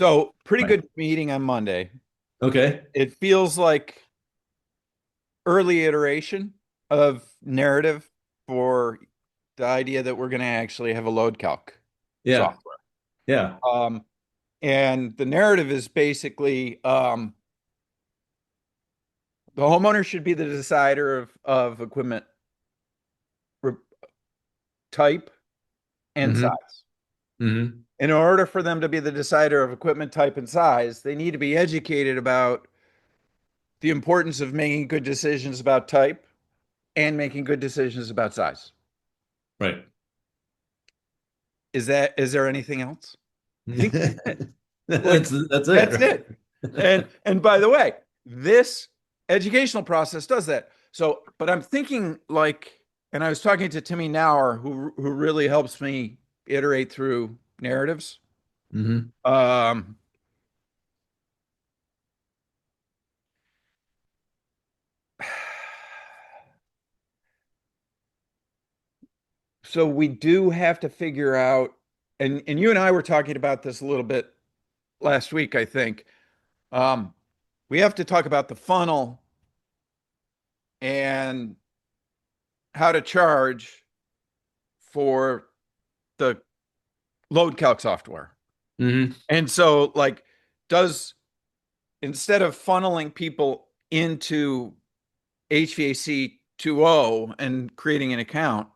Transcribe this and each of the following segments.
So pretty Right. good meeting on Monday. Okay. It feels like early iteration of narrative for the idea that we're going to actually have a load calc Yeah. software. Yeah. Um, and the narrative is basically the homeowner should be the decider of equipment re- type and hmm size. hmm In order for them to be the decider of equipment type and size, they need to be educated about the importance of making good decisions about type and making good decisions about size. Right. Is there anything else? I think like That's it, that's right? it. And by the way, this educational process does that. So, but I'm thinking like, and I was talking to Timmy Nauer, who really helps me iterate through narratives. hmm Um, so we do have to figure out, and you and I were talking about this a little bit last week, I think. Um, we have to talk about the funnel and how to charge for the load calc software. hmm And so, like, does instead of funneling people into HVAC 2.0 and creating an account,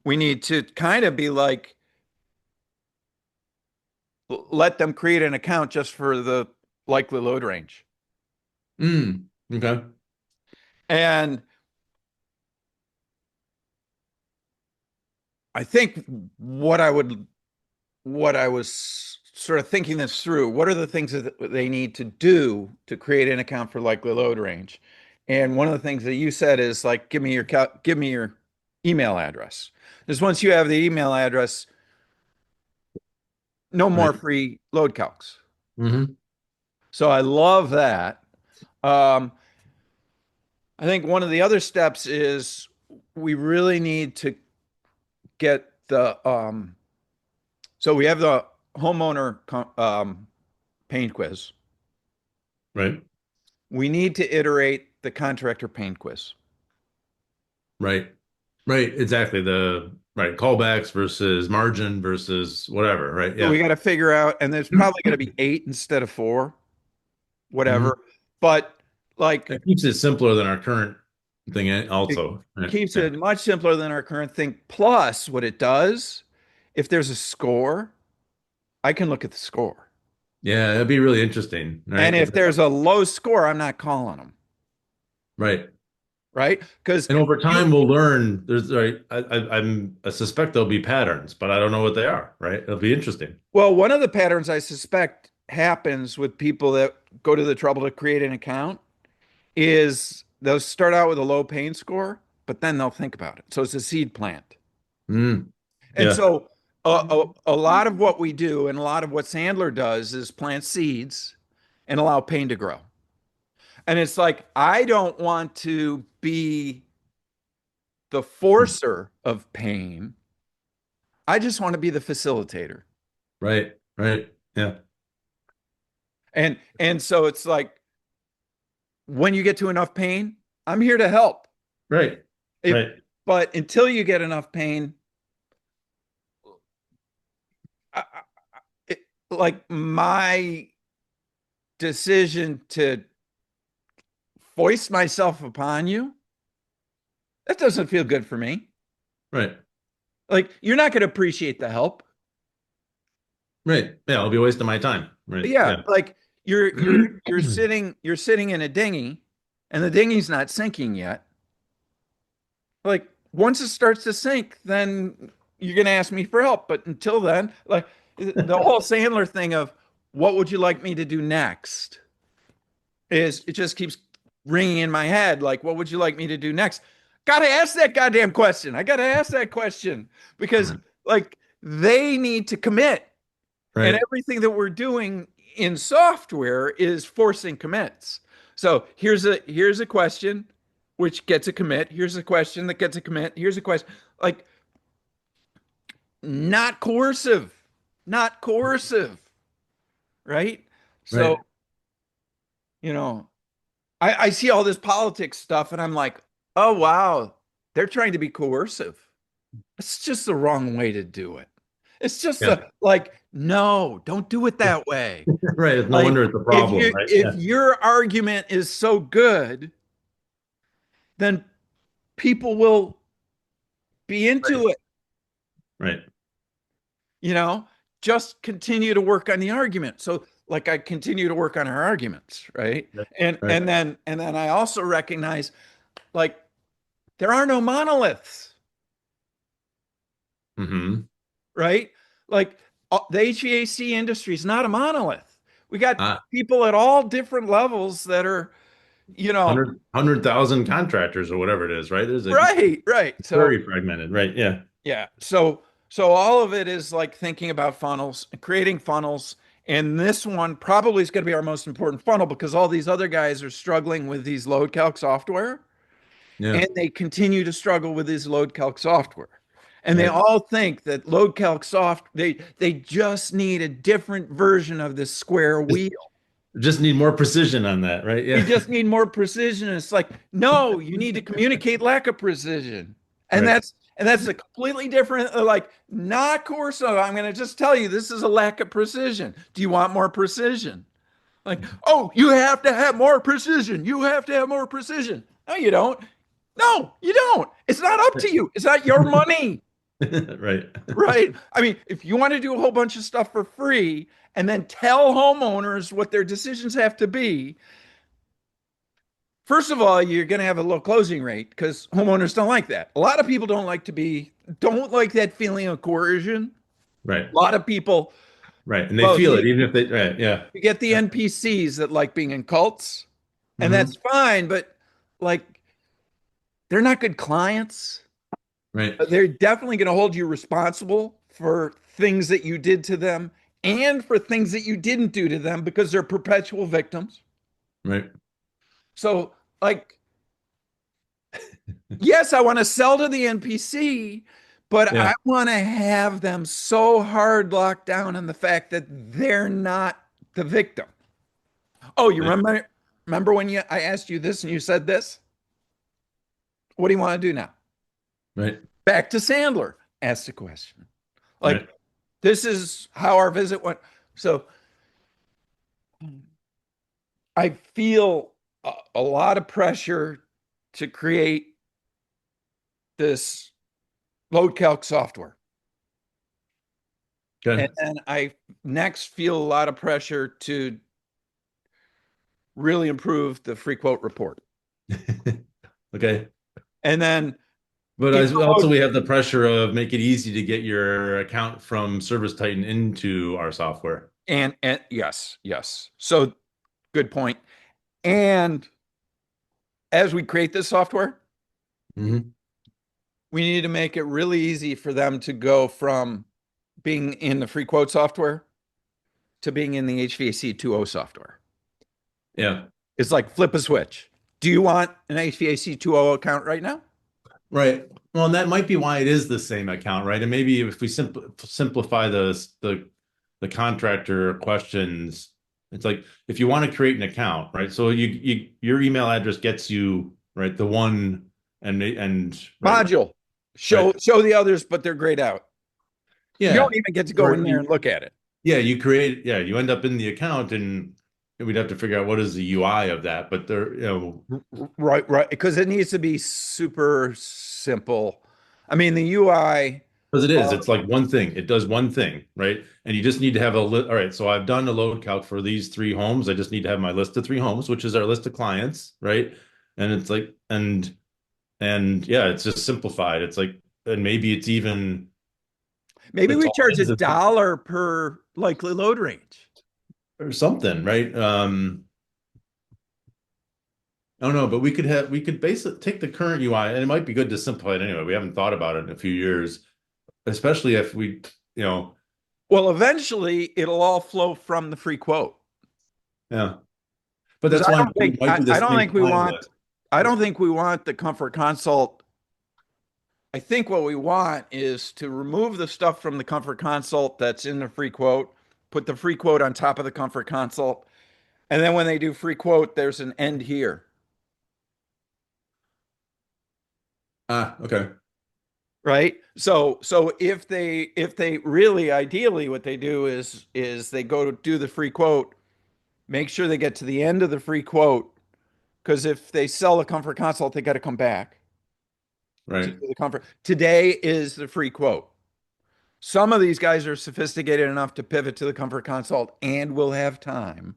we need to kind of be like, let them create an account just for the likely load range. Okay. And I think what I was sort of thinking this through. What are the things that they need to do to create an account for likely load range? And one of the things that you said is like, give me your email address. Because once you have the email address, no more Right. free load calcs. hmm So I love that. Um, I think one of the other steps is we really need to get so we have the homeowner pain quiz. Right. We need to iterate the contractor pain quiz. Right. Right. Exactly. The right callbacks versus margin versus whatever. Right. So we Yeah. got to figure out, and there's probably going to be eight instead of four, hmm whatever. But like, That keeps it simpler than our current thing it also. Right. keeps Yeah. it much simpler than our current thing. Plus, what it does, if there's a score, I can look at the score. Yeah. That'd be really interesting. And Right. if there's a low score, I'm not calling them, Right. right? Because And over you, time, we'll learn. There's right. I suspect there'll be patterns, but I don't know what they are. Right. It'll be interesting. well, one of the patterns I suspect happens with people that go to the trouble to create an account is they'll start out with a low pain score, but then they'll think about it. So it's a seed plant. Mm. And Yeah. so a lot of what we do and a lot of what Sandler does is plant seeds and allow pain to grow. And it's like, I don't want to be the forcer of pain. I just want to be the facilitator. Right. Right. Yeah. And so it's like when you get to enough pain, I'm here to help. Right. If Right. but until you get enough pain, I, it, like my decision to foist myself upon you, that doesn't feel good for me. Right. Like you're not going to appreciate the help. Right. Yeah. I'll be wasting my time. Right. Yeah, Yeah. like you're sitting in a dinghy and the dinghy's not sinking yet. Like once it starts to sink, then you're going to ask me for help. But until then, like the whole Sandler thing of what would you like me to do next is it just keeps ringing in my head. Like, what would you like me to do next? Got to ask that goddamn question. I got to ask that question because like they need to commit. And Right. everything that we're doing in software is forcing commits. So here's a question which gets a commit. Here's a question that gets a commit. Here's a question. Like not coercive. Not coercive. right? So, Right. you know, I see all this politics stuff and I'm like, oh, wow, they're trying to be coercive. It's just the wrong way to do it. It's just Yeah. like, no, don't do it that way. Right. It's no Like, wonder it's a problem, right? if Yeah. your argument is so good, then people will be Right. into it, Right. you know? Just continue to work on the argument. So like I continue to work on our arguments, right? Right. And Right. and then I also recognize like there are no monoliths, Mm-hmm. right? Like the HVAC industry is not a monolith. We got Uh, people at all different levels that are, you know, 100,000 contractors or whatever it is, right? There's a right. So very fragmented, right? Yeah. yeah. So all of it is like thinking about funnels, creating funnels. And this one probably is going to be our most important funnel because all these other guys are struggling with these load calc software Yeah. and they continue to struggle with this load calc software. And they Right. all think that load calc they just need a different version of this square Just, wheel. just need more precision on that, right? You Yeah. just need more precision. And it's like, no, you need to communicate lack of precision. And Right. that's a completely different, like, not coercive. I'm going to just tell you this is a lack of precision. Do you want more precision? Like, oh, you have to have more precision. You have to have more precision. No, you don't. No, you don't. It's not up to you. It's not your money, Right. right? I mean, if you want to do a whole bunch of stuff for free and then tell homeowners what their decisions have to be, first of all, you're going to have a low closing rate because homeowners don't like that. A lot of people don't like that feeling of coercion. Right. A lot of people, Right. And they well, feel it even if they, right. Yeah. you get the NPCs that like being in cults, and Hmm. that's fine, but like they're not good clients. Right. They're definitely going to hold you responsible for things that you did to them and for things that you didn't do to them because they're perpetual victims. Right. So, like, yes, I want to sell to the NPC, but Yeah. I want to have them so hard locked down on the fact that they're not the victim. Oh, you Right. remember when I asked you this and you said this? What do you want to do now? Right. Back to Sandler. Ask the question. Like Right. this is how our visit went. So I feel a lot of pressure to create this load calc software. And Good. then I next feel a lot of pressure to really improve the free quote report. Okay. And then But get as the also load we have the pressure of make it easy to get your account from Service Titan into our software. and yes, yes. So good point. And as we create this software, Hmm. we need to make it really easy for them to go from being in the free quote software to being in the HVAC 2.0 software. Yeah. It's like flip a switch. Do you want an HVAC 2.0 account right now? Right. Well, and that might be why it is the same account, right? And maybe if we simplify the contractor questions, it's like if you want to create an account, right? So your email address gets you right the one and right, Module. right. Show the others, but they're grayed out. You Yeah. don't even get to go Or in there and look at it. yeah, you end up in the account and we'd have to figure out what is the UI of that, but there, Right, right. Because it needs to be super simple. I mean, the UI, because it uh, is. It's like one thing. It does one thing, right? And you just need to have a list. All right. So I've done a load calc for these three homes. I just need to have my list of three homes, which is our list of clients, right? And it's like, and yeah, it's just simplified. It's like, and maybe it's even, maybe it's we all charge a it is. dollar per likely load range. Or something, right? I don't know, but we could basically take the current UI, and it might be good to simplify it anyway. We haven't thought about it in a few years, especially if we, you know, Well, eventually it'll all flow from the free quote. yeah. But Because that's why it might be the I don't same think we client want list. I don't think we want the comfort consult. I think what we want is to remove the stuff from the comfort consult that's in the free quote, put the free quote on top of the comfort consult. And then when they do free quote, there's an end here, Ah, okay. right? So if they really ideally what they do is they go to do the free quote, make sure they get to the end of the free quote because if they sell the comfort consult, they got to come back to Right. do the comfort. Today is the free quote. Some of these guys are sophisticated enough to pivot to the comfort consult and will have time.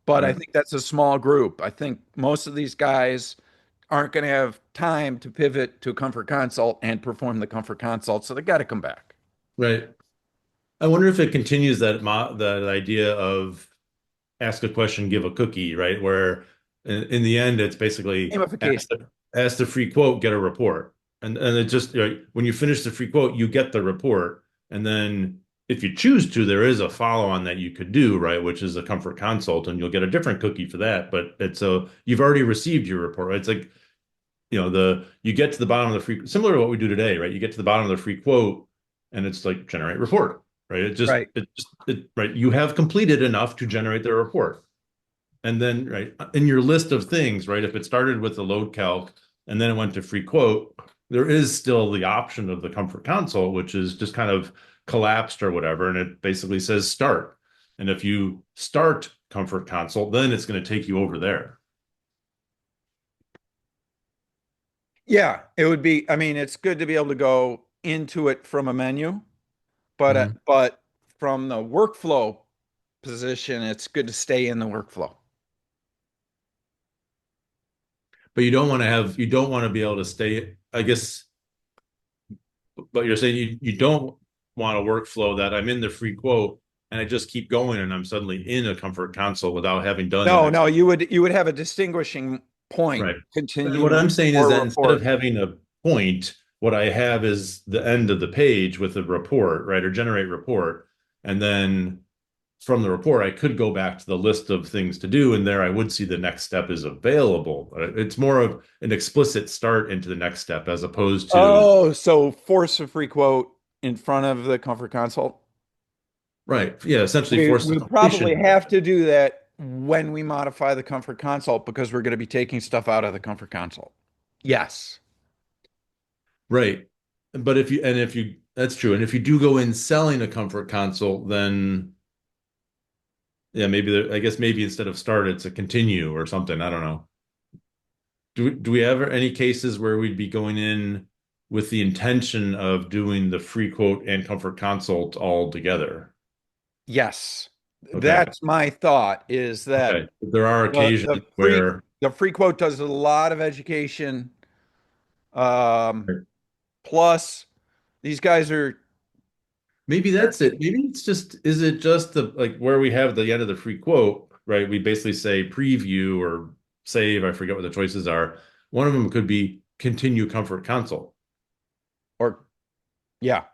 But I Right. think that's a small group. I think most of these guys aren't going to have time to pivot to a comfort consult and perform the comfort consult, so they got to come back. Right. I wonder if it continues that idea of ask a question, give a cookie, right? Where in the end, it's basically Gamification. ask the free quote, get a report. And it just, when you finish the free quote, you get the report. And then if you choose to, there is a follow-on that you could do, right? Which is a comfort consult, and you'll get a different cookie for that. But it's you've already received your report, right? It's like, you get to the bottom of the free, similar to what we do today, right? You get to the bottom of the free quote and it's like generate report, right? Right. Right. You have completed enough to generate the report. And then, right, in your list of things, right, if it started with the load calc and then it went to free quote, there is still the option of the comfort console, which is just kind of collapsed or whatever. And it basically says start. And if you start comfort console, then it's going to take you over there. Yeah, it would be, I mean, it's good to be able to go into it from a menu, Mhm. but from the workflow position, it's good to stay in the workflow. But you don't want to be able to stay, I guess, but you're saying you don't want a workflow that I'm in the free quote and I just keep going and I'm suddenly in a comfort console without having done the No, next. no, you would have a distinguishing point, Right. And what continue I'm saying is or that instead of report. having a point, what I have is the end of the page with a report, right? Or generate report. And then from the report, I could go back to the list of things to do, and there I would see the next step is available. It's more of an explicit start into the next step as opposed to, Oh, so force a free quote in front of the comfort console. right, yeah, essentially We force the we probably completion. have to do that when we modify the comfort console because we're going to be taking stuff out of the comfort console. Yes. Right. But if you, that's true. And if you do go in selling a comfort console, then yeah, I guess maybe instead of start, it's a continue or something. I don't know. Do we ever any cases where we'd be going in with the intention of doing the free quote and comfort consult all together? Yes. Okay. That's my thought is that Okay. There are the occasions the free where the free quote does a lot of education. Um, plus these guys are maybe that's it. Maybe it's just, is it just the like where we have the end of the free quote, right? We basically say preview or save, I forget what the choices are. One of them could be continue comfort console, or yeah,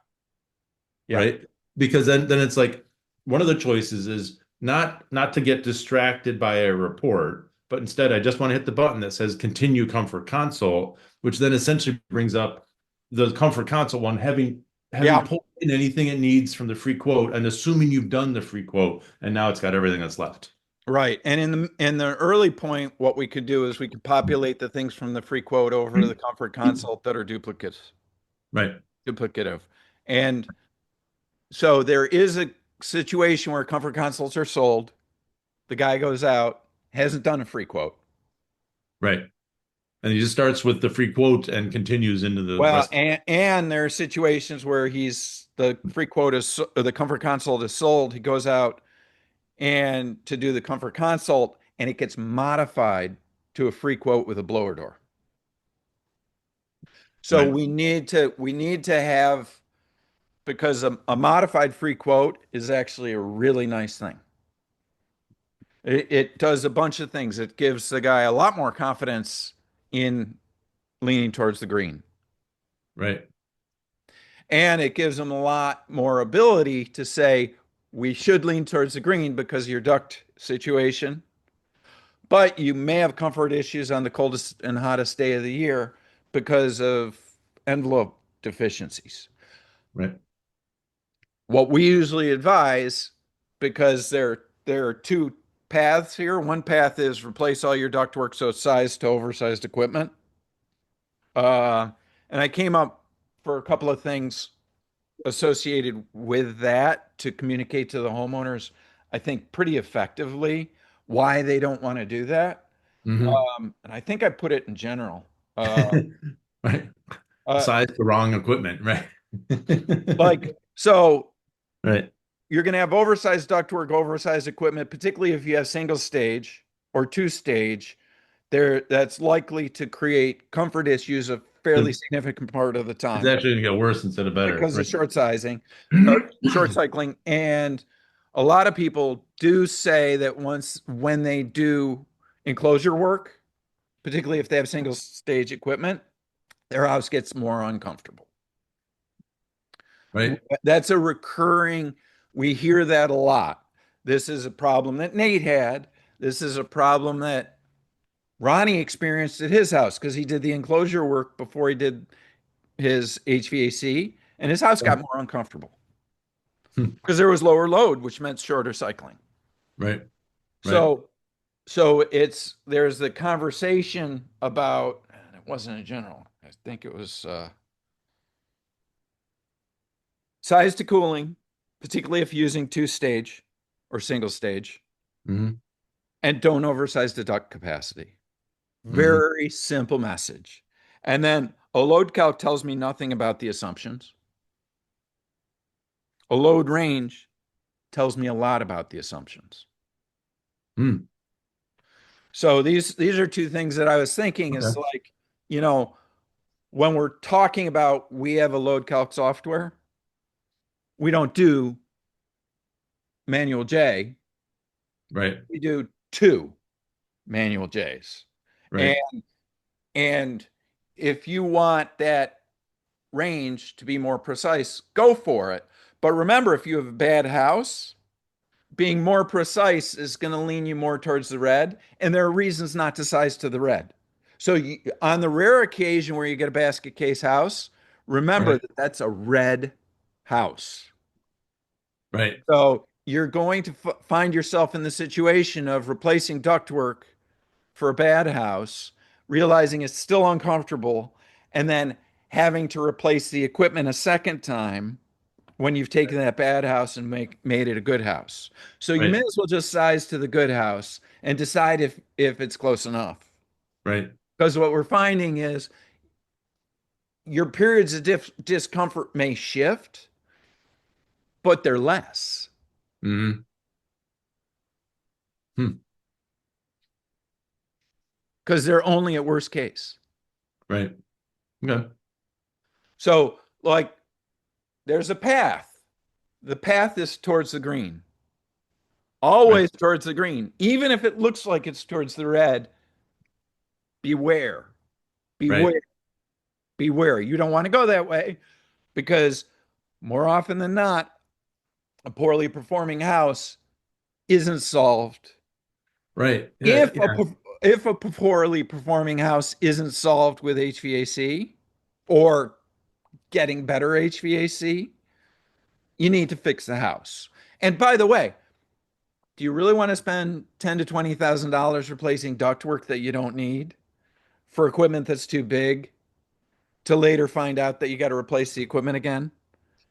yeah. right? Because then it's like one of the choices is not to get distracted by a report, but instead I just want to hit the button that says continue comfort console, which then essentially brings up the comfort console one having Yeah, pulled in anything it needs from the free quote and assuming you've done the free quote and now it's got everything that's left. right. And in the early point, what we could do is we could populate the things from the free quote over to the comfort consult that are Right. duplicative. And so there is a situation where comfort consults are sold. The guy goes out, hasn't done a free quote. Right. And he just starts with the free quote and continues into the Well, rest. and there are situations where the free quote is or the comfort consult is sold. He goes out and to do the comfort consult, and it gets modified to a free quote with a blower door. So Right. we need to have because a modified free quote is actually a really nice thing. It does a bunch of things. It gives the guy a lot more confidence in leaning towards the green. Right. And it gives them a lot more ability to say, we should lean towards the green because of your duct situation, but you may have comfort issues on the coldest and hottest day of the year because of envelope deficiencies. Right. What we usually advise because there are two paths here. One path is replace all your ductwork so it's sized to oversized equipment. Uh, and I came up for a couple of things associated with that to communicate to the homeowners, I think pretty effectively why they don't want to do that. Hmm. And I think I put it in general. Uh, Right. uh, Size the wrong equipment, right? so Right. you're going to have oversized ductwork, oversized equipment, particularly if you have single stage or two stage. That's likely to create comfort issues a fairly It's significant part of the time actually going to get worse instead of better, because of right? short sizing or short cycling. And a lot of people do say that when they do enclosure work, particularly if they have single stage equipment, their house gets more uncomfortable. Right. That's a recurring, we hear that a lot. This is a problem that Nate had. This is a problem that Ronnie experienced at his house because he did the enclosure work before he did his HVAC, and his house got more uncomfortable Hmm. because there was lower load, which meant shorter cycling. Right. Right. So, so there's the conversation about, and it wasn't a general. I think it was size to cooling, particularly if using two stage or single stage, Hmm. and don't oversize the duct capacity. Hmm. Very simple message. And then a load calc tells me nothing about the assumptions. A load range tells me a lot about the assumptions. Hmm. So these are two things that I was thinking is Okay. like, you know, when we're talking about we have a load calc software, we don't do manual J, Right. we do two manual J's. And Right. and if you want that range to be more precise, go for it. But remember, if you have a bad house, being more precise is going to lean you more towards the red. And there are reasons not to size to the red. So on the rare occasion where you get a basket case house, remember Right. that that's a red house. Right. So you're going to find yourself in the situation of replacing ductwork for a bad house, realizing it's still uncomfortable, and then having to replace the equipment a second time when you've taken that bad house and made it a good house. So you may Right. as well just size to the good house and decide if it's close enough. Right. Because what we're finding is your periods of discomfort may shift, but they're less Hmm. Hmm. because they're only at worst case. Right. Okay. So like there's a path. The path is towards the green. Right. Always towards the green. Even if it looks like it's towards the red, beware. Right. Beware. Beware. You don't want to go that way because more often than not, a poorly performing house isn't solved. Right. Yeah. If a Yeah. if a poorly performing house isn't solved with HVAC or getting better HVAC, you need to fix the house. And by the way, do you really want to spend ten to $20,000 replacing ductwork that you don't need for equipment that's too big to later find out that you got to replace the equipment again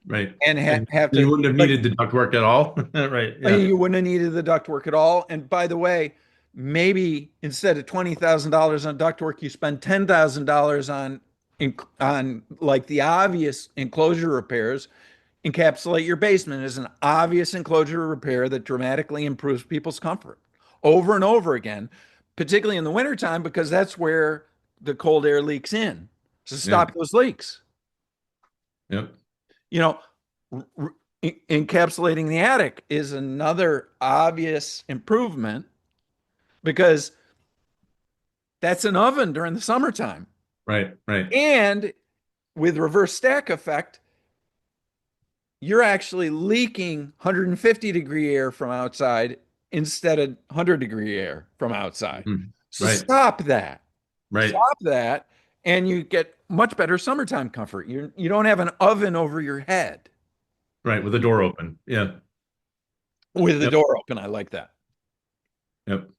Right. and And have you to wouldn't have like needed the ductwork at all. Right. Yeah. you wouldn't have needed the ductwork at all. And by the way, maybe instead of $20,000 on ductwork, you spend $10,000 on like the obvious enclosure repairs. Encapsulate your basement as an obvious enclosure repair that dramatically improves people's comfort over and over again, particularly in the wintertime, because that's where the cold air leaks in. So Yeah. stop those leaks. Yep. You know, encapsulating the attic is another obvious improvement because that's an oven during the summertime. Right. Right. And with reverse stack effect, you're actually leaking 150-degree air from outside instead of 100-degree air from outside. Mhm. So Right. stop that. Right. Stop that, and you get much better summertime comfort. You don't have an oven over your head. Right. With the door open. Yeah. with the Yep. door open. I like that. Yep.